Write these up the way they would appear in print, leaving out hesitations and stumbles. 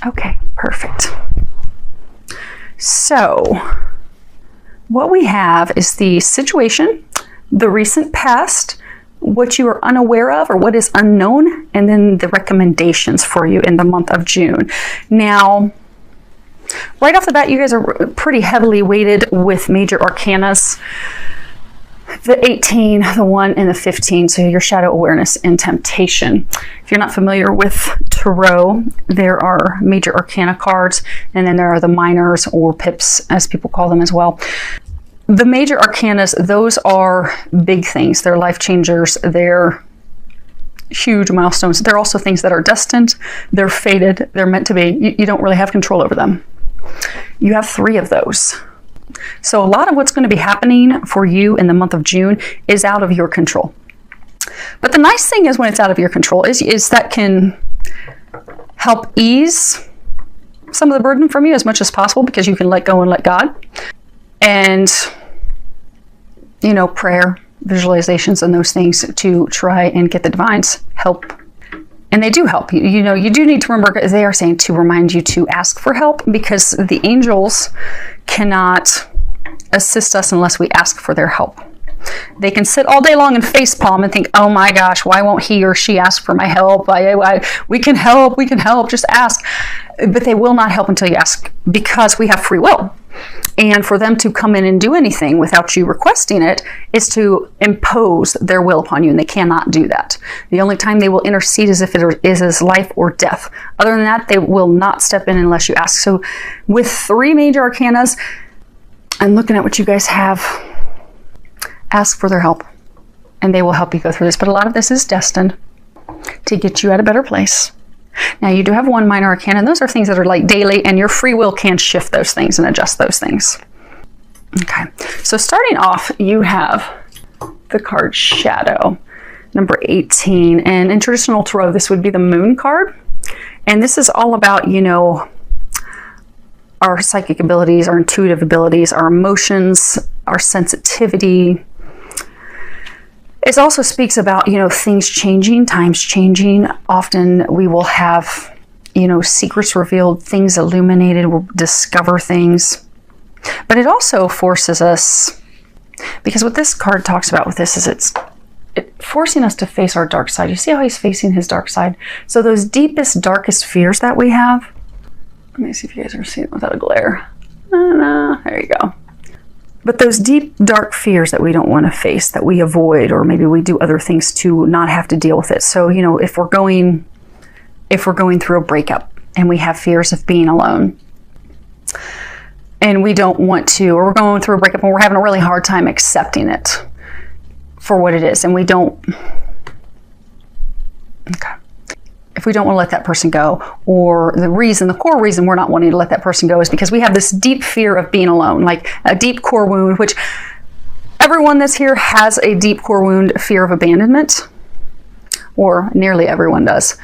Okay, perfect. So what we have is the situation, the recent past, what you are unaware of or what is unknown, and then the recommendations for you in the month of June. Now, right off the bat, you guys are pretty heavily weighted with major arcanas. The 18, the 1, and the 15, so your shadow awareness and temptation. If you're not familiar with tarot, there are major arcana cards, and then there are the minors, or pips, as people call them as well. The major arcanas, those are big things. They're life changers. They're huge milestones. They're also things that are destined. They're fated. They're meant to be. You don't really have control over them. You have 3 of those. So a lot of what's going to be happening for you in the month of June is out of your control. But the nice thing is when it's out of your control is that can help ease some of the burden from you as much as possible, because you can let go and let God. And, you know, prayer, visualizations, and those things to try and get the divine's help. And they do help. You know, you do need to remember, they are saying to remind you to ask for help, because the angels cannot assist us unless we ask for their help. They can sit all day long and facepalm and think, oh my gosh, why won't he or she ask for my help? We can help, just ask. But they will not help until you ask, because we have free will. And for them to come in and do anything without you requesting it is to impose their will upon you, and they cannot do that. The only time they will intercede is if it is life or death. Other than that, they will not step in unless you ask. So with 3 major arcanas, and looking at what you guys have, ask for their help, and they will help you go through this. But a lot of this is destined to get you at a better place. Now, you do have 1 minor arcana, and those are things that are like daily, and your free will can shift those things and adjust those things. Okay, so starting off, you have the card Shadow, number 18. And in traditional tarot, this would be the Moon card. And this is all about, you know, our psychic abilities, our intuitive abilities, our emotions, our sensitivity. It also speaks about, you know, things changing, times changing. Often we will have, you know, secrets revealed, things illuminated, we'll discover things. But it also forces us, because what this card talks about with this is it's forcing us to face our dark side. You see how he's facing his dark side? So those deepest, darkest fears that we have, let me see if you guys are seeing it without a glare. There you go. But those deep, dark fears that we don't want to face, that we avoid, or maybe we do other things to not have to deal with it. So, you know, if we're going through a breakup and we have fears of being alone, and we don't want to, or we're going through a breakup and we're having a really hard time accepting it for what it is, and we don't, okay. If we don't want to let that person go, or the core reason we're not wanting to let that person go is because we have this deep fear of being alone, like a deep core wound, which everyone that's here has a deep core wound, fear of abandonment, or nearly everyone does.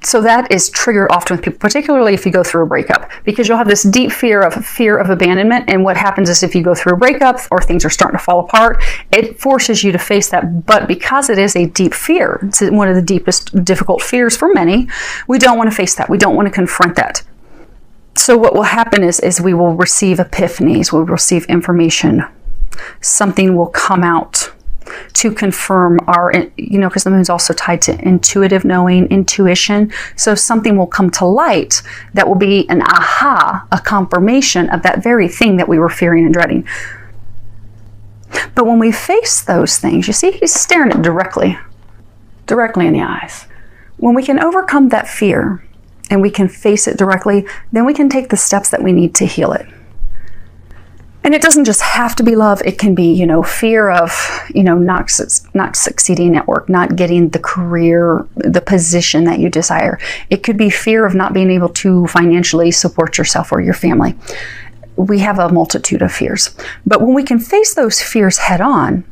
So that is triggered often with people, particularly if you go through a breakup, because you'll have this deep fear of abandonment. And what happens is if you go through a breakup or things are starting to fall apart, it forces you to face that. But because it is a deep fear, it's one of the deepest difficult fears for many, we don't want to face that. We don't want to confront that. So what will happen is we will receive epiphanies, we'll receive information. Something will come out to confirm our, you know, because the moon's also tied to intuitive knowing, intuition. So something will come to light that will be an aha, a confirmation of that very thing that we were fearing and dreading. But when we face those things, you see, he's staring it directly in the eyes. When we can overcome that fear and we can face it directly, then we can take the steps that we need to heal it. And it doesn't just have to be love. It can be, you know, fear of, you know, not succeeding at work, not getting the career, the position that you desire. It could be fear of not being able to financially support yourself or your family. We have a multitude of fears. But when we can face those fears head on,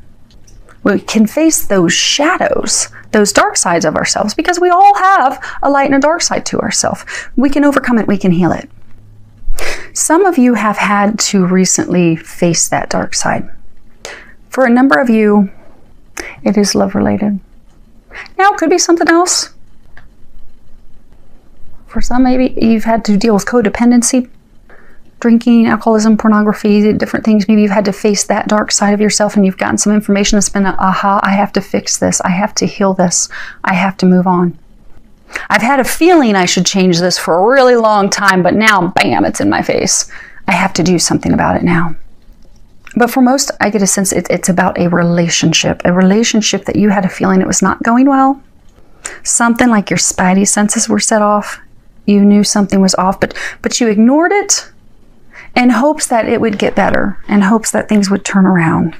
we can face those shadows, those dark sides of ourselves, because we all have a light and a dark side to ourselves. We can overcome it. We can heal it. Some of you have had to recently face that dark side. For a number of you, it is love related. Now, it could be something else. For some, maybe you've had to deal with codependency, drinking, alcoholism, pornography, different things. Maybe you've had to face that dark side of yourself and you've gotten some information that's been, aha, I have to fix this. I have to heal this. I have to move on. I've had a feeling I should change this for a really long time, but now, bam, it's in my face. I have to do something about it now. But for most, I get a sense it's about a relationship that you had a feeling it was not going well. Something like your spidey senses were set off. You knew something was off, but you ignored it in hopes that it would get better, in hopes that things would turn around,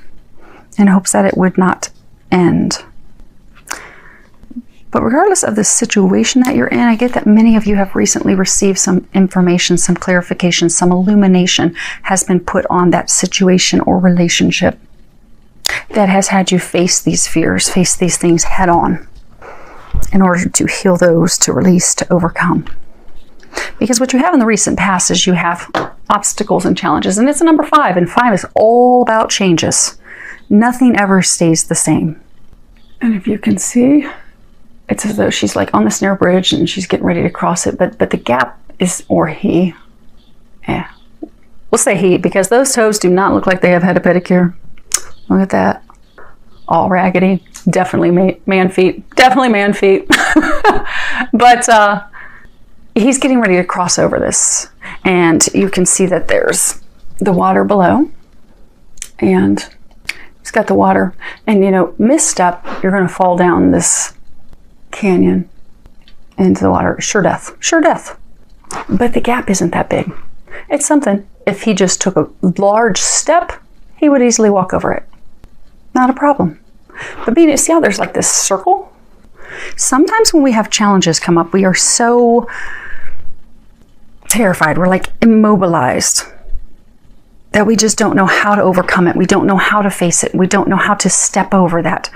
in hopes that it would not end. But regardless of the situation that you're in, I get that many of you have recently received some information, some clarification, some illumination has been put on that situation or relationship that has had you face these fears, face these things head on in order to heal those, to release, to overcome. Because what you have in the recent past is you have obstacles and challenges, and it's a number 5, and 5 is all about changes. Nothing ever stays the same. And if you can see, it's as though she's like on the snare bridge and she's getting ready to cross it, but the gap is, or he, yeah, we'll say he, because those toes do not look like they have had a pedicure. Look at that. All raggedy. Definitely man feet. Definitely man feet. But he's getting ready to cross over this. And you can see that there's the water below. And he's got the water. And, you know, misstep, you're going to fall down this canyon into the water. Sure death. Sure death. But the gap isn't that big. It's something. If he just took a large step, he would easily walk over it. Not a problem. But see how there's like this circle? Sometimes when we have challenges come up, we are so terrified. We're like immobilized that we just don't know how to overcome it. We don't know how to face it. We don't know how to step over that.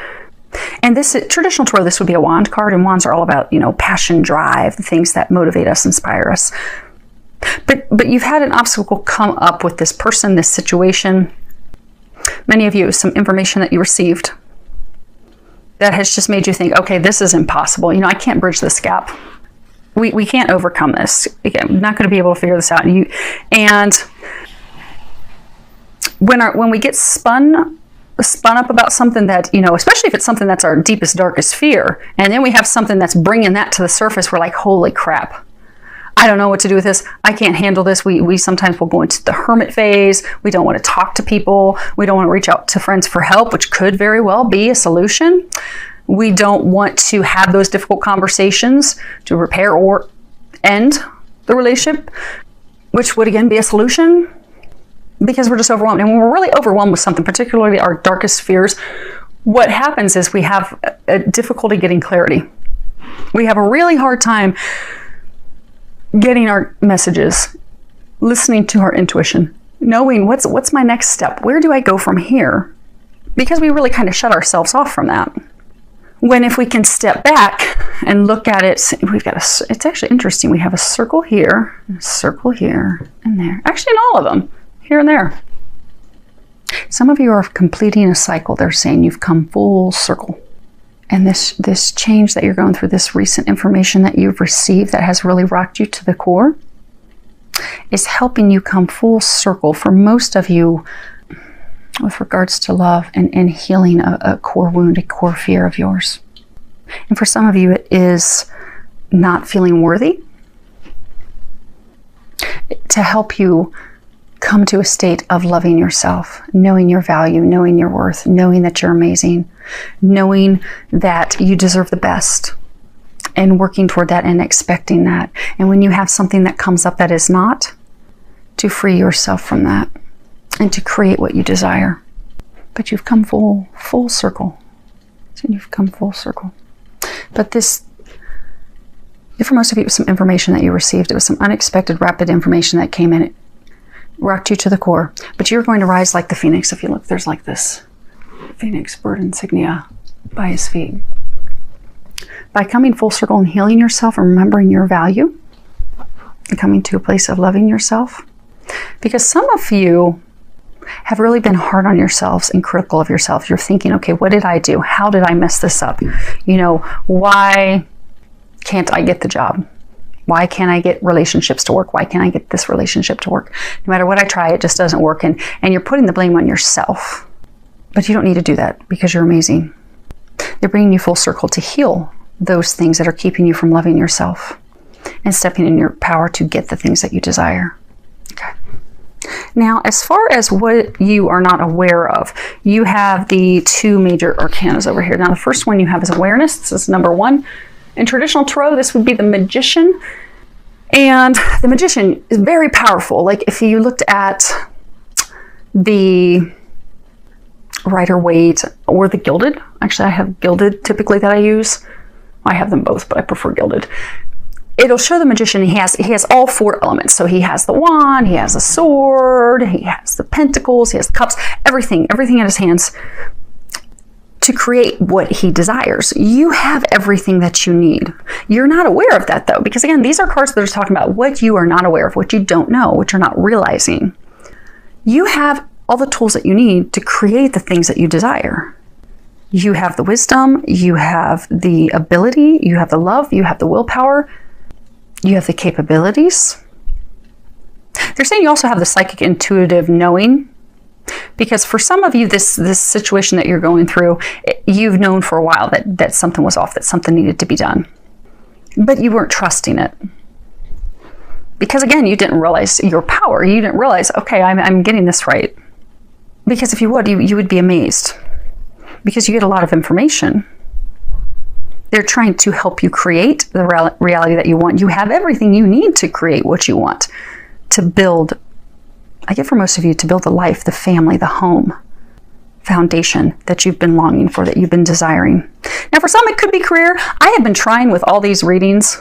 And this traditional tarot, this would be a wand card, and wands are all about, you know, passion, drive, the things that motivate us, inspire us. But you've had an obstacle come up with this person, this situation. Many of you, some information that you received that has just made you think, okay, this is impossible. You know, I can't bridge this gap. We can't overcome this. I'm not going to be able to figure this out. And when we get spun up about something that, you know, especially if it's something that's our deepest, darkest fear, and then we have something that's bringing that to the surface, we're like, holy crap. I don't know what to do with this. I can't handle this. We sometimes will go into the hermit phase. We don't want to talk to people. We don't want to reach out to friends for help, which could very well be a solution. We don't want to have those difficult conversations to repair or end the relationship, which would again be a solution, because we're just overwhelmed. And when we're really overwhelmed with something, particularly our darkest fears, what happens is we have a difficulty getting clarity. We have a really hard time getting our messages, listening to our intuition, knowing what's my next step? Where do I go from here? Because we really kind of shut ourselves off from that. When if we can step back and look at it, it's actually interesting. We have a circle here, and a circle here, and there. Actually, in all of them, here and there. Some of you are completing a cycle. They're saying you've come full circle. And this change that you're going through, this recent information that you've received that has really rocked you to the core, is helping you come full circle for most of you with regards to love and healing a core wound, a core fear of yours. And for some of you, it is not feeling worthy, to help you come to a state of loving yourself, knowing your value, knowing your worth, knowing that you're amazing, knowing that you deserve the best, and working toward that and expecting that. And when you have something that comes up that is not, to free yourself from that and to create what you desire. But you've come full circle. So you've come full circle. But this, for most of you, it was some information that you received. It was some unexpected, rapid information that came in. It rocked you to the core. But you're going to rise like the phoenix. If you look, there's like this phoenix bird insignia by his feet. By coming full circle and healing yourself and remembering your value and coming to a place of loving yourself. Because some of you have really been hard on yourselves and critical of yourself. You're thinking, okay, what did I do? How did I mess this up? You know, why can't I get the job? Why can't I get relationships to work? Why can't I get this relationship to work? No matter what I try, it just doesn't work. And you're putting the blame on yourself. But you don't need to do that because you're amazing. They're bringing you full circle to heal those things that are keeping you from loving yourself and stepping in your power to get the things that you desire. Okay. Now, as far as what you are not aware of, you have the two major arcanas over here. Now, the first one you have is awareness. This is number 1. In traditional tarot, this would be the Magician. And the Magician is very powerful. Like if you looked at the Rider-Waite or the Gilded. Actually, I have Gilded typically that I use. I have them both, but I prefer Gilded. It'll show the Magician, he has all 4 elements. So he has the wand, he has the sword, he has the pentacles, he has the cups, everything in his hands to create what he desires. You have everything that you need. You're not aware of that though, because again, these are cards that are talking about what you are not aware of, what you don't know, what you're not realizing. You have all the tools that you need to create the things that you desire. You have the wisdom, you have the ability, you have the love, you have the willpower, you have the capabilities. They're saying you also have the psychic intuitive knowing, because for some of you, this situation that you're going through, you've known for a while that something was off, that something needed to be done, but you weren't trusting it. Because again, you didn't realize your power. You didn't realize, okay, I'm getting this right. Because if you would, you would be amazed. Because you get a lot of information. They're trying to help you create the reality that you want. You have everything you need to create what you want. To build, I get for most of you, to build the life, the family, the home foundation that you've been longing for, that you've been desiring. Now for some, it could be career. I have been trying with all these readings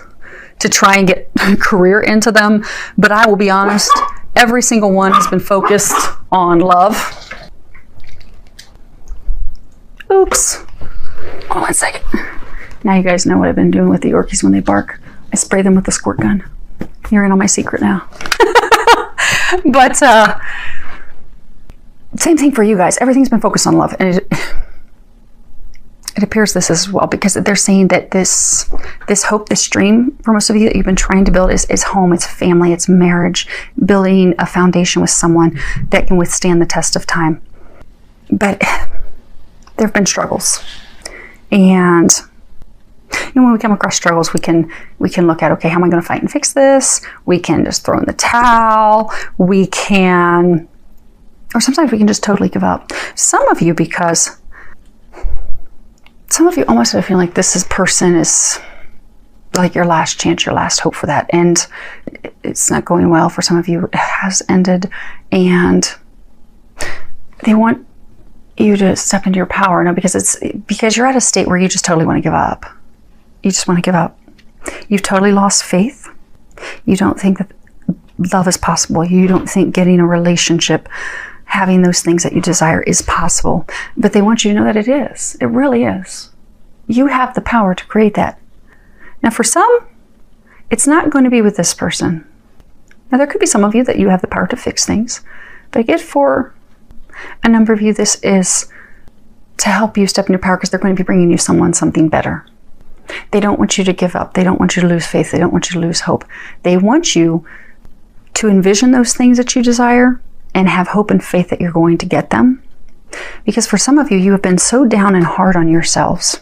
to try and get career into them. But I will be honest, every single one has been focused on love. Oops. Hold on 1 second. Now you guys know what I've been doing with the Yorkies when they bark. I spray them with the squirt gun. You're in on my secret now. But same thing for you guys. Everything's been focused on love. And it appears this as well, because they're saying that this hope, this dream for most of you that you've been trying to build is home, it's family, it's marriage, building a foundation with someone that can withstand the test of time. But there have been struggles. And when we come across struggles, we can look at, okay, how am I going to fight and fix this? We can just throw in the towel. We can, or sometimes we can just totally give up. Some of you, because some of you almost have a feeling like this person is like your last chance, your last hope for that. And it's not going well for some of you. It has ended. And they want you to step into your power. No, because you're at a state where you just totally want to give up. You just want to give up. You've totally lost faith. You don't think that love is possible. You don't think getting a relationship, having those things that you desire is possible. But they want you to know that it is. It really is. You have the power to create that. Now for some, it's not going to be with this person. Now there could be some of you that you have the power to fix things. But I get for a number of you, this is to help you step in your power, because they're going to be bringing you something better. They don't want you to give up. They don't want you to lose faith. They don't want you to lose hope. They want you to envision those things that you desire and have hope and faith that you're going to get them. Because for some of you, you have been so down and hard on yourselves.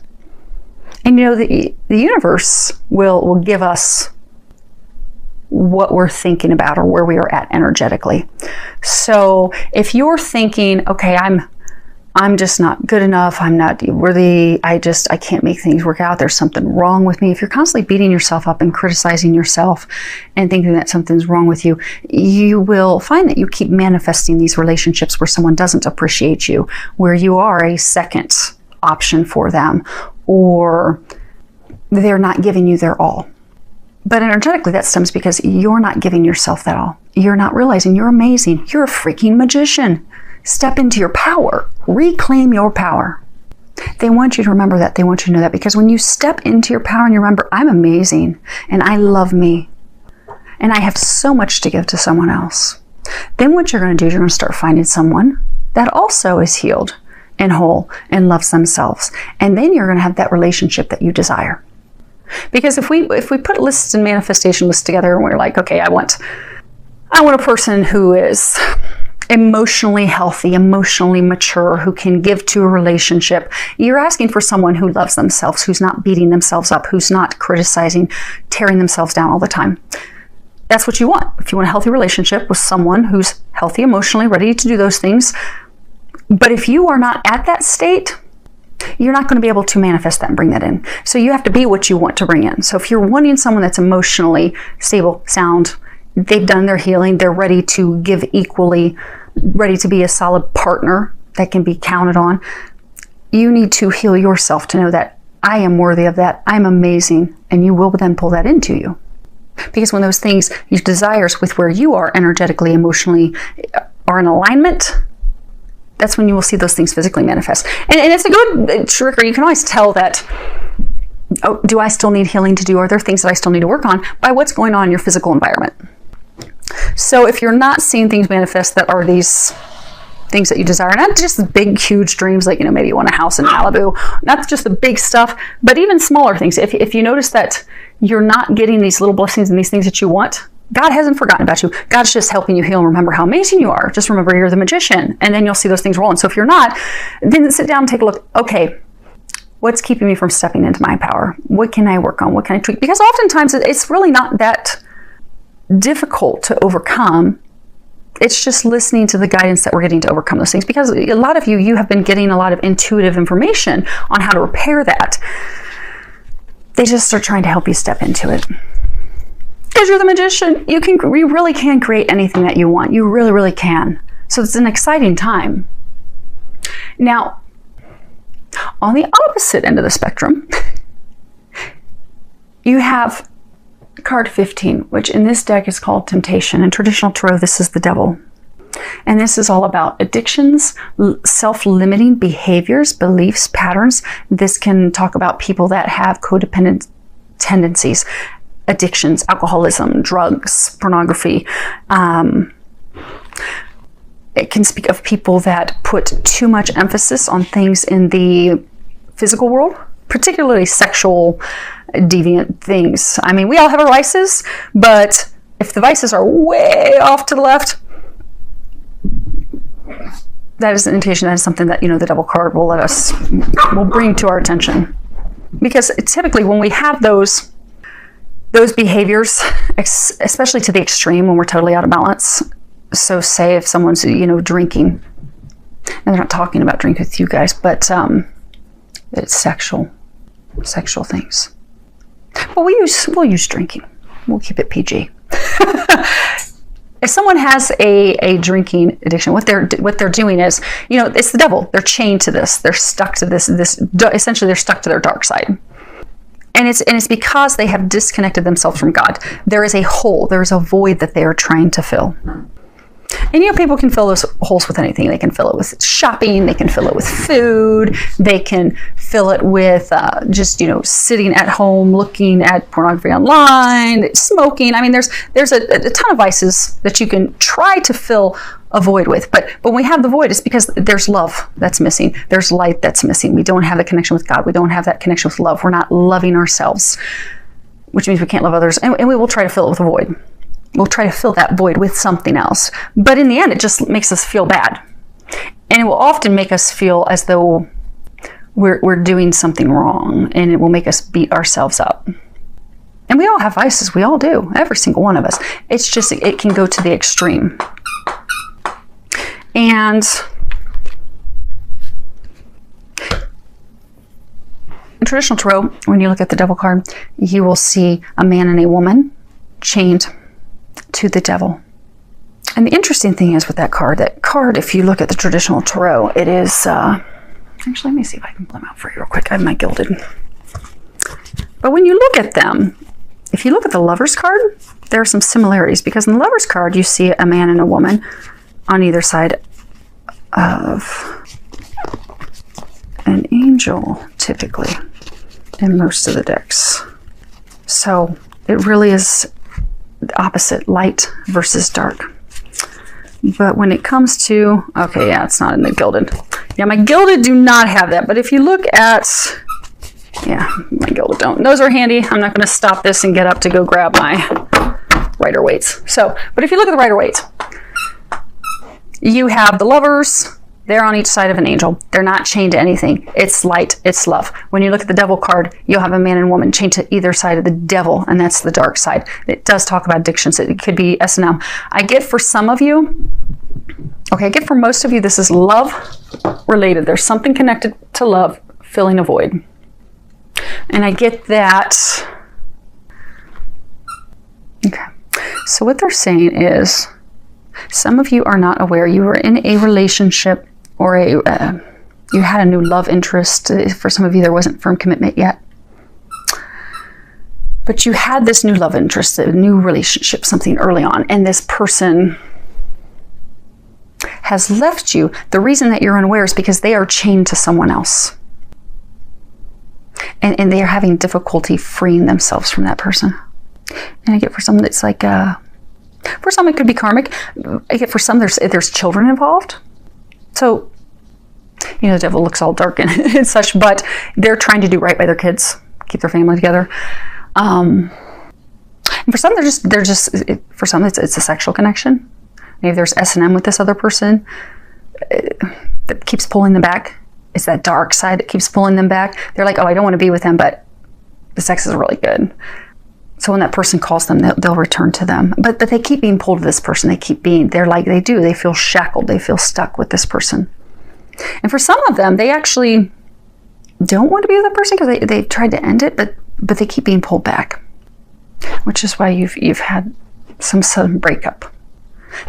And you know, the universe will give us what we're thinking about or where we are at energetically. So if you're thinking, okay, I'm just not good enough, I'm not worthy, I can't make things work out, there's something wrong with me. If you're constantly beating yourself up and criticizing yourself and thinking that something's wrong with you, you will find that you keep manifesting these relationships where someone doesn't appreciate you, where you are a second option for them, or they're not giving you their all. But energetically, that stems because you're not giving yourself that all. You're not realizing you're amazing. You're a freaking magician. Step into your power. Reclaim your power. They want you to remember that. They want you to know that, because when you step into your power and you remember, I'm amazing and I love me and I have so much to give to someone else, then what you're going to do is you're going to start finding someone that also is healed and whole and loves themselves. And then you're going to have that relationship that you desire. Because if we put lists and manifestation lists together and we're like, okay, I want a person who is emotionally healthy, emotionally mature, who can give to a relationship. You're asking for someone who loves themselves, who's not beating themselves up, who's not criticizing, tearing themselves down all the time. That's what you want. If you want a healthy relationship with someone who's healthy emotionally, ready to do those things. But if you are not at that state, you're not going to be able to manifest that and bring that in. So you have to be what you want to bring in. So if you're wanting someone that's emotionally stable, sound, they've done their healing, they're ready to give equally, ready to be a solid partner that can be counted on, you need to heal yourself to know that I am worthy of that, I'm amazing, and you will then pull that into you. Because when those things, your desires with where you are energetically, emotionally, are in alignment, that's when you will see those things physically manifest. And it's a good trigger. You can always tell that, oh, do I still need healing to do? Are there things that I still need to work on by what's going on in your physical environment? So if you're not seeing things manifest that are these things that you desire, not just big, huge dreams, like, maybe you want a house in Malibu, not just the big stuff, but even smaller things. If you notice that you're not getting these little blessings and these things that you want, God hasn't forgotten about you. God's just helping you heal and remember how amazing you are. Just remember you're the magician, and then you'll see those things rolling. So if you're not, then sit down and take a look. Okay, what's keeping me from stepping into my power? What can I work on? What can I tweak? Because oftentimes it's really not that difficult to overcome. It's just listening to the guidance that we're getting to overcome those things. Because a lot of you have been getting a lot of intuitive information on how to repair that. They just are trying to help you step into it. Because you're the magician, you really can create anything that you want. You really, really can. So it's an exciting time. Now, on the opposite end of the spectrum, you have card 15, which in this deck is called Temptation. In traditional tarot, this is the devil. And this is all about addictions, self-limiting behaviors, beliefs, patterns. This can talk about people that have codependent tendencies, addictions, alcoholism, drugs, pornography. It can speak of people that put too much emphasis on things in the physical world, particularly sexual, deviant things. I mean, we all have our vices, but if the vices are way off to the left, that is an indication that is something that, the devil card will bring to our attention. Because typically when we have those behaviors, especially to the extreme, when we're totally out of balance. So say if someone's, drinking, and they're not talking about drink with you guys, but it's sexual things. Well, we'll use drinking. We'll keep it PG. If someone has a drinking addiction, what they're doing is, it's the devil. They're chained to this. They're stuck to this. Essentially, they're stuck to their dark side. And it's because they have disconnected themselves from God. There is a hole. There is a void that they are trying to fill. And people can fill those holes with anything. They can fill it with shopping. They can fill it with food. They can fill it with just sitting at home looking at pornography online, smoking. I mean, there's a ton of vices that you can try to fill a void with. But when we have the void, it's because there's love that's missing. There's light that's missing. We don't have the connection with God. We don't have that connection with love. We're not loving ourselves, which means we can't love others. And we will try to fill it with a void. We'll try to fill that void with something else. But in the end, it just makes us feel bad. And it will often make us feel as though we're doing something wrong, and it will make us beat ourselves up. And we all have vices. We all do. Every single one of us. It's just, it can go to the extreme. And in traditional tarot, when you look at the devil card, you will see a man and a woman chained to the devil. And the interesting thing is with that card, if you look at the traditional tarot, it is, actually, let me see if I can pull them out for you real quick. I have my gilded. But when you look at them, if you look at the Lover's card, there are some similarities, because in the Lover's card, you see a man and a woman on either side of an angel, typically, in most of the decks. So it really is the opposite, light versus dark. But when it comes to, okay, yeah, it's not in the gilded. Yeah, my gilded do not have that. But if you look at Yeah, my gilded don't. Those are handy. I'm not going to stop this and get up to go grab my Rider Waite. So, but if you look at the Rider Waite, you have the Lovers. They're on each side of an angel. They're not chained to anything. It's light. It's love. When you look at the Devil card, you'll have a man and woman chained to either side of the devil, and that's the dark side. It does talk about addictions. It could be S&M. I get for some of you, okay, I get for most of you, this is love related. There's something connected to love, filling a void. And I get that. Okay. So what they're saying is, some of you are not aware you were in a relationship or you had a new love interest. For some of you, there wasn't firm commitment yet. But you had this new love interest, a new relationship, something early on, and this person has left you. The reason that you're unaware is because they are chained to someone else. And they are having difficulty freeing themselves from that person. And I get for some that's like, for some it could be karmic. I get for some there's children involved. So, you know, the devil looks all dark and such, but they're trying to do right by their kids, keep their family together. And for some, for some it's a sexual connection. Maybe there's S&M with this other person that keeps pulling them back. It's that dark side that keeps pulling them back. They're like, oh, I don't want to be with them, but the sex is really good. So when that person calls them, they'll return to them. But they keep being pulled to this person. They feel shackled. They feel stuck with this person. And for some of them, they actually don't want to be with that person because they tried to end it, but they keep being pulled back, which is why you've had some sudden breakup.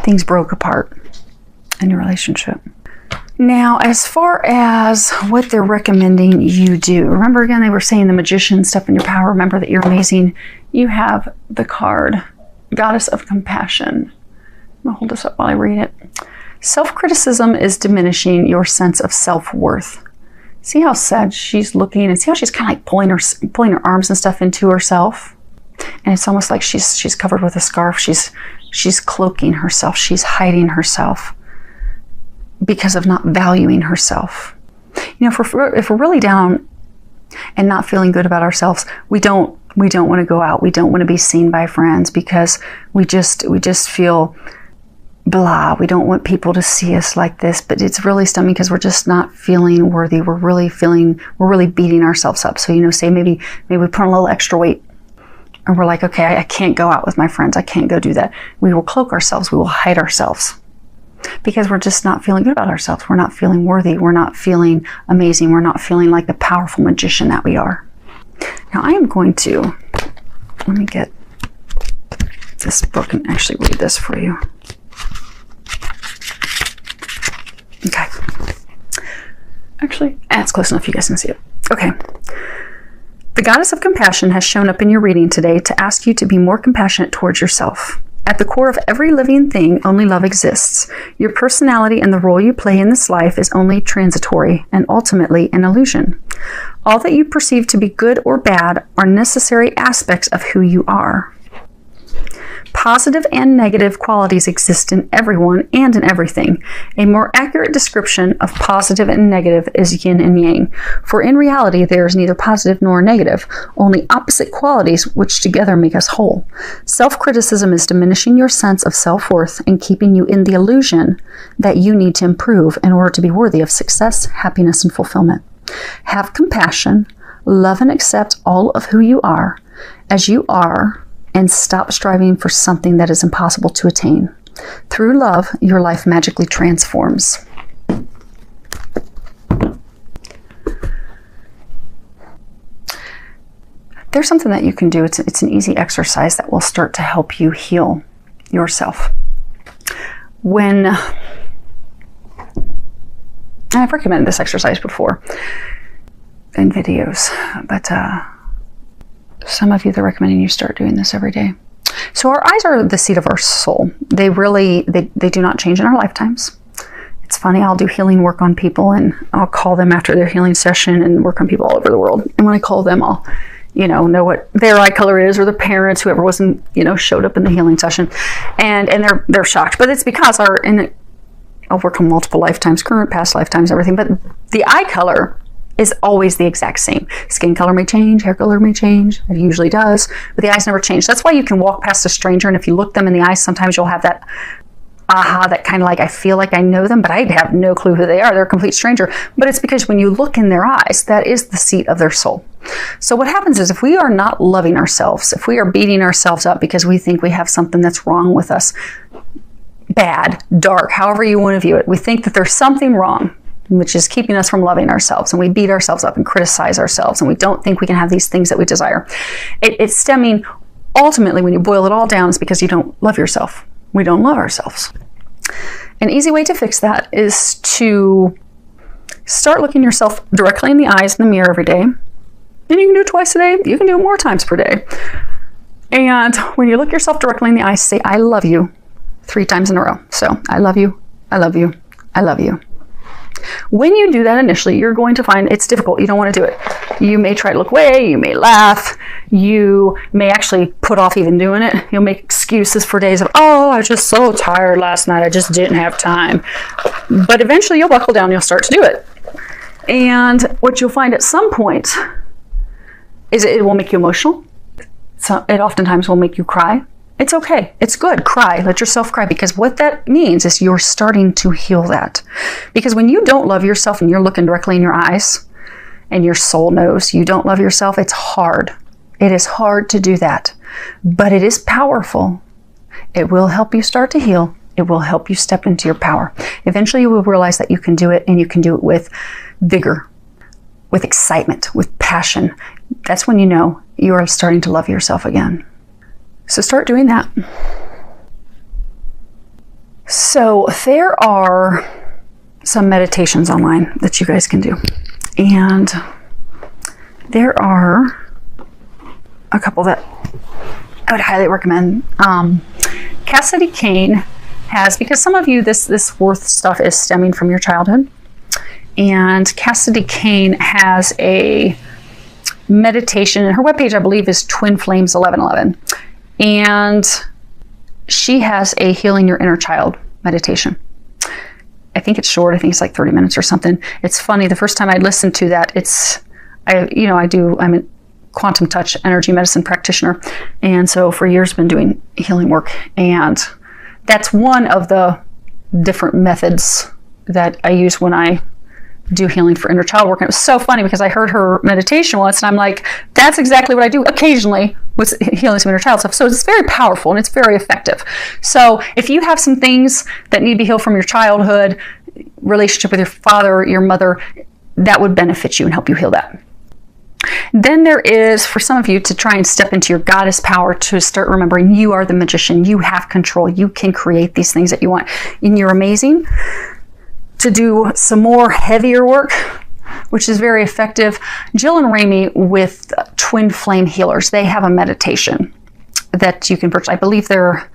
Things broke apart in your relationship. Now, as far as what they're recommending you do, remember again, they were saying the magician, step in your power, remember that you're amazing. You have the card, Goddess of Compassion. I'm going to hold this up while I read it. Self-criticism is diminishing your sense of self-worth. See how sad she's looking, and see how she's kind of like pulling her arms and stuff into herself. And it's almost like she's covered with a scarf. She's cloaking herself. She's hiding herself because of not valuing herself. You know, if we're really down and not feeling good about ourselves, we don't want to go out. We don't want to be seen by friends because we just feel blah. We don't want people to see us like this, but it's really stemming because we're just not feeling worthy. We're really beating ourselves up. So, you know, say maybe we put on a little extra weight and we're like, okay, I can't go out with my friends. I can't go do that. We will cloak ourselves. We will hide ourselves because we're just not feeling good about ourselves. We're not feeling worthy. We're not feeling amazing. We're not feeling like the powerful magician that we are. Now I am going to, let me get this book and actually read this for you. Okay. Actually, it's close enough you guys can see it. Okay. The Goddess of Compassion has shown up in your reading today to ask you to be more compassionate towards yourself. At the core of every living thing, only love exists. Your personality and the role you play in this life is only transitory and ultimately an illusion. All that you perceive to be good or bad are necessary aspects of who you are. Positive and negative qualities exist in everyone and in everything. A more accurate description of positive and negative is yin and yang, for in reality there is neither positive nor negative, only opposite qualities which together make us whole. Self-criticism is diminishing your sense of self-worth and keeping you in the illusion that you need to improve in order to be worthy of success, happiness, and fulfillment. Have compassion, love and accept all of who you are as you are, and stop striving for something that is impossible to attain. Through love, your life magically transforms. There's something that you can do. It's an easy exercise that will start to help you heal yourself. And I've recommended this exercise before in videos, but some of you, they're recommending you start doing this every day. So our eyes are the seat of our soul. They do not change in our lifetimes. It's funny, I'll do healing work on people and I'll call them after their healing session and work on people all over the world. And when I call them, I'll, know what their eye color is, or their parents, whoever wasn't, showed up in the healing session. And they're shocked. But it's because I'll work on multiple lifetimes, current, past lifetimes, everything. But the eye color is always the exact same. Skin color may change, hair color may change. It usually does, but the eyes never change. That's why you can walk past a stranger, and if you look them in the eyes, sometimes you'll have that aha, that kind of like, I feel like I know them, but I have no clue who they are. They're a complete stranger. But it's because when you look in their eyes, that is the seat of their soul. So what happens is, if we are not loving ourselves, if we are beating ourselves up because we think we have something that's wrong with us, bad, dark, however you want to view it, we think that there's something wrong, which is keeping us from loving ourselves, and we beat ourselves up and criticize ourselves, and we don't think we can have these things that we desire. It's stemming, ultimately, when you boil it all down, is because you don't love yourself. We don't love ourselves. An easy way to fix that is to start looking yourself directly in the eyes in the mirror every day. And you can do it twice a day. You can do it more times per day. And when you look yourself directly in the eyes, say, I love you 3 times in a row. So, I love you, I love you, I love you. When you do that initially, you're going to find it's difficult. You don't want to do it. You may try to look away. You may laugh. You may actually put off even doing it. You'll make excuses for days of, oh, I was just so tired last night. I just didn't have time. But eventually you'll buckle down and you'll start to do it. And what you'll find at some point is it will make you emotional. So it oftentimes will make you cry. It's okay. It's good. Cry. Let yourself cry, because what that means is you're starting to heal that. Because when you don't love yourself and you're looking directly in your eyes and your soul knows you don't love yourself, it's hard. It is hard to do that, but it is powerful. It will help you start to heal. It will help you step into your power. Eventually you will realize that you can do it, and you can do it with vigor, with excitement, with passion. That's when you know you are starting to love yourself again. So start doing that. So there are some meditations online that you guys can do. And there are a couple that I would highly recommend. Cassidy Kane has, because some of you, this worth stuff is stemming from your childhood. And Cassidy Kane has a meditation, and her webpage, I believe, is Twin Flames 1111. And she has a Healing Your Inner Child meditation. I think it's short. I think it's like 30 minutes or something. It's funny. The first time I listened to that, I'm a quantum touch energy medicine practitioner. And so for years been doing healing work. And that's one of the different methods that I use when I do healing for inner child work. And it was so funny because I heard her meditation once, and I'm like, that's exactly what I do occasionally with healing some inner child stuff. So it's very powerful and it's very effective. So if you have some things that need to be healed from your childhood, relationship with your father, your mother, that would benefit you and help you heal that. Then there is, for some of you, to try and step into your goddess power, to start remembering you are the magician. You have control. You can create these things that you want. And you're amazing. To do some more heavier work, which is very effective. Jill and Ramey with Twin Flame Healers, they have a meditation that you can purchase. I believe their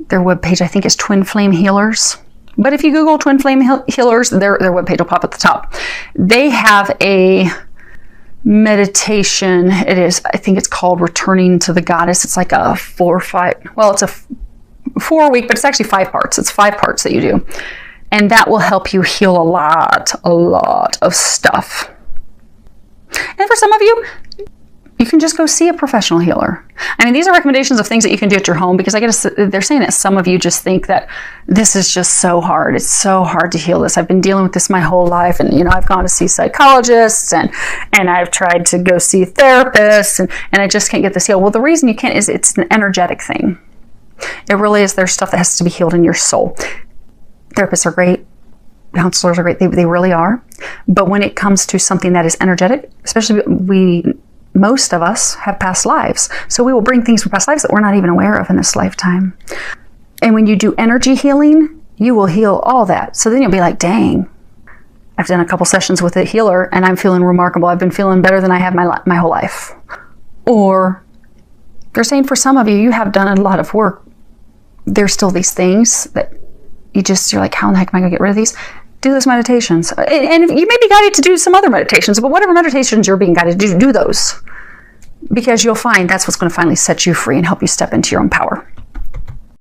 webpage, I think, is Twin Flame Healers. But if you Google Twin Flame Healers, their webpage will pop at the top. They have a meditation. It is, I think it's called Returning to the Goddess. It's like a 4 or 5, well, it's a 4-week, but it's actually 5 parts. It's 5 parts that you do. And that will help you heal a lot of stuff. And for some of you, you can just go see a professional healer. I mean, these are recommendations of things that you can do at your home, because they're saying that some of you just think that this is just so hard. It's so hard to heal this. I've been dealing with this my whole life, and I've gone to see psychologists, and I've tried to go see therapists, and I just can't get this healed. Well, the reason you can't is it's an energetic thing. It really is. There's stuff that has to be healed in your soul. Therapists are great. Counselors are great. They really are. But when it comes to something that is energetic, especially most of us have past lives. So we will bring things from past lives that we're not even aware of in this lifetime. And when you do energy healing, you will heal all that. So then you'll be like, dang, I've done a couple sessions with a healer and I'm feeling remarkable. I've been feeling better than I have my whole life. Or they're saying for some of you, you have done a lot of work. There's still these things that you're like, how in the heck am I going to get rid of these? Do those meditations. And you may be guided to do some other meditations, but whatever meditations you're being guided to do those. Because you'll find that's what's going to finally set you free and help you step into your own power.